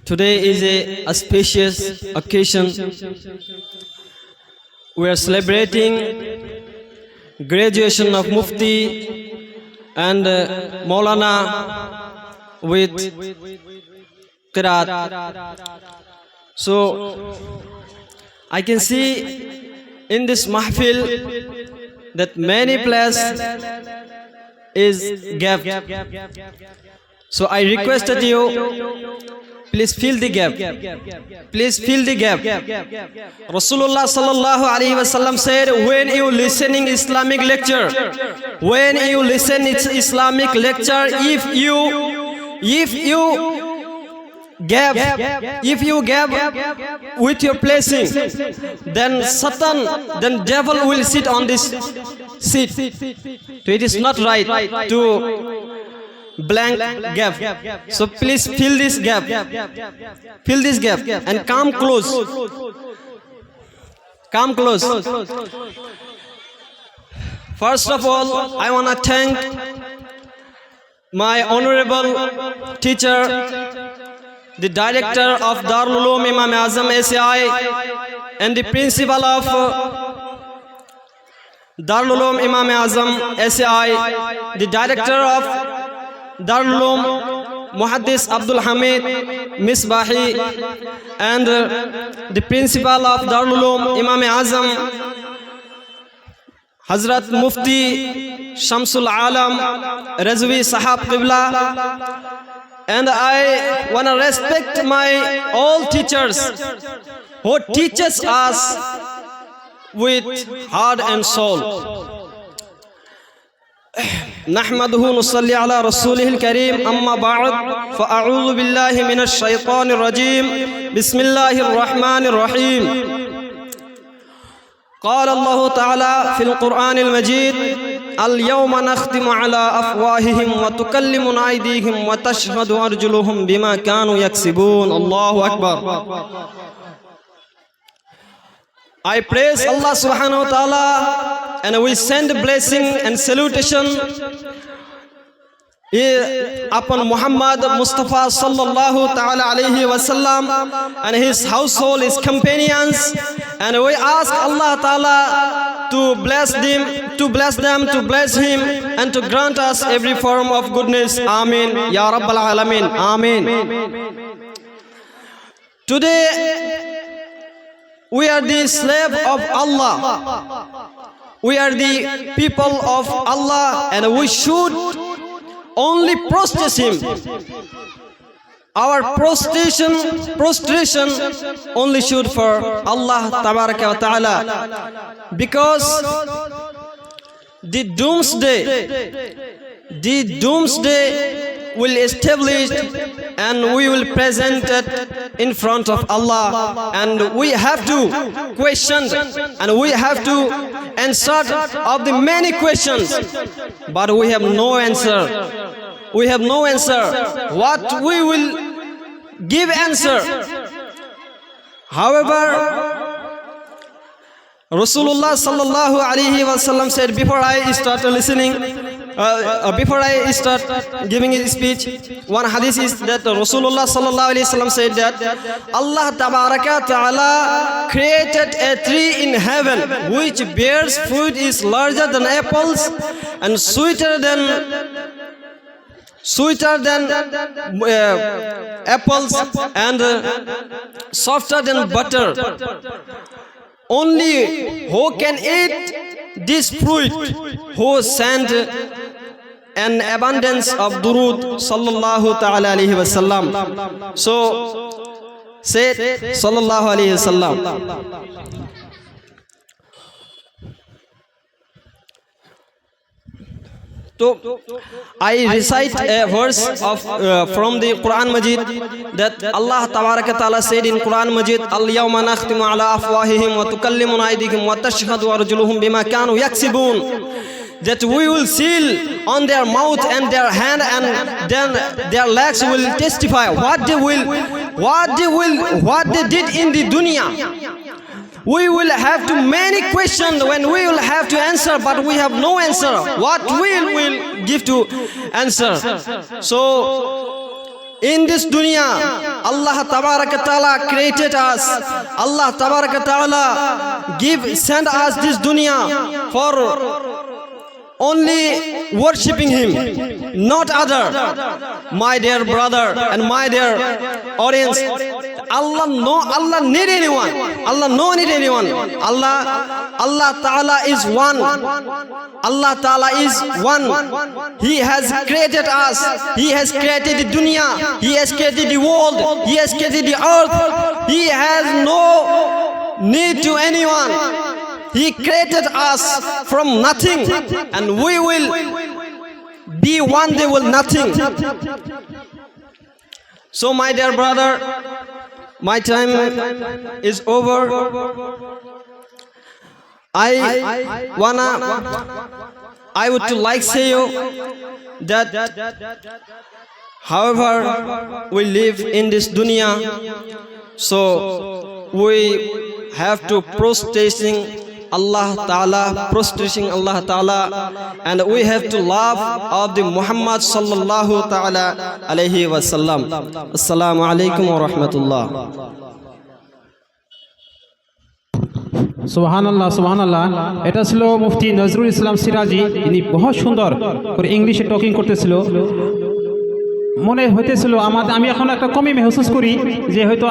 Today is a auspicious occasion. We are celebrating graduation of Mufti and Maulana with Qiraat. So I can see in this mahfil that many places is gap. So I requested you, please fill the gap. Please fill the gap. Rasulullah sallallahu alaihi wasallam said, when you listening Islamic lecture, when you listen Islamic lecture, if you gap with your placing, then Satan, then devil will sit on this seat. So it is not right to blank gap. So please fill this gap. Fill this gap and come close. Come close. First of all, I want to thank my honorable teacher, the director of Darul Uloom Imam Azam SAI, and the principal of Darul Uloom Imam Azam SAI, the director of Darul Uloom Muhaddis Abdul Hamid Misbahi, and the principal of Darul Uloom Imam Azam Hazrat Mufti Shamsul Alam Razvi Sahab Qibla. And I want to respect my all teachers who teaches us with heart and soul. نحمده نصلي على رسوله الكريم أما بعد فأعوذ بالله من الشيطان الرجيم بسم الله الرحمن الرحيم. قال الله تعالى في القرآن المجيد اليوم نختم على أفواههم وتكلمنا أيديهم وتشهد أرجلهم بما كانوا يكسبون. الله أكبر. I praise Allah subhanahu wa ta'ala and we send blessing and salutation upon Muhammad Mustafa sallallahu ta'ala alayhi wasallam and his household, his companions, and we ask Allah ta'ala to bless them, to bless him, and to grant us every form of goodness. Amin. Ya Rabbal Alameen. Amin. Today we are the slave of Allah. We are the people of Allah and we should only prostrate Him. Our prostration only should for Allah Tabaraka wa Ta'ala. Because the doomsday will establish and we will present it in front of Allah, and we have to question and we have to answer of the many questions, but we have no answer. We have no answer. What we will give answer? However, Rasulullah sallallahu alaihi wasallam said, before I start listening, before I start giving his speech, one hadith is that Rasulullah sallallahu alaihi wasallam said that Allah tabaraka ta'ala created a tree in heaven which bears fruit is larger than apples and sweeter than apples and softer than butter. Only who can eat this fruit who sent an abundance of durood sallallahu ta'ala alayhi wasallam. So said sallallahu alayhi wasallam. So I recite a verse of from the Quran Majid that Allah Tabaraka Ta'ala said in Quran Majid, Al-yawma nakhtimu ala afwahihim wa tukallimuna aydihim wa tashhadu arjuluhum bima kanu yaksibun. That we will seal on their mouth and their hand, and then their legs will testify what they did in the dunya. We will have to many questions when we will have to answer, but we have no answer. What we will give to answer? So In this dunya, Allah Tabaraka Ta'ala created us. Allah Tabaraka Ta'ala sent us this dunya for only worshipping Him, not other. My dear brother and my dear audience, Allah need anyone. Allah no need anyone. Allah Ta'ala is one. Allah Ta'ala is one. He has created us. He has created the dunya. He has created the world. He has created the earth. He has no need to anyone. He created us from nothing, and we will be one day with nothing. So my dear brother, my time is over. I would to like say you that however we live in this dunya, so we have to prostration Allah Ta'ala, and we have to love of the Muhammad sallallahu ta'ala alayhi wa sallam. Assalamu alaikum wa rahmatullah. সুবহানাল্লাহ সুবহানাল্লাহ। এটা ছিল মুফতি নজরুল ইসলাম সিরাজি। ইনি বহু সুন্দর করে ইংলিশে talking করতেছিল। মনে হইতেছিল আমি এখন একটা কমি মেহসুস করি যে হয়তো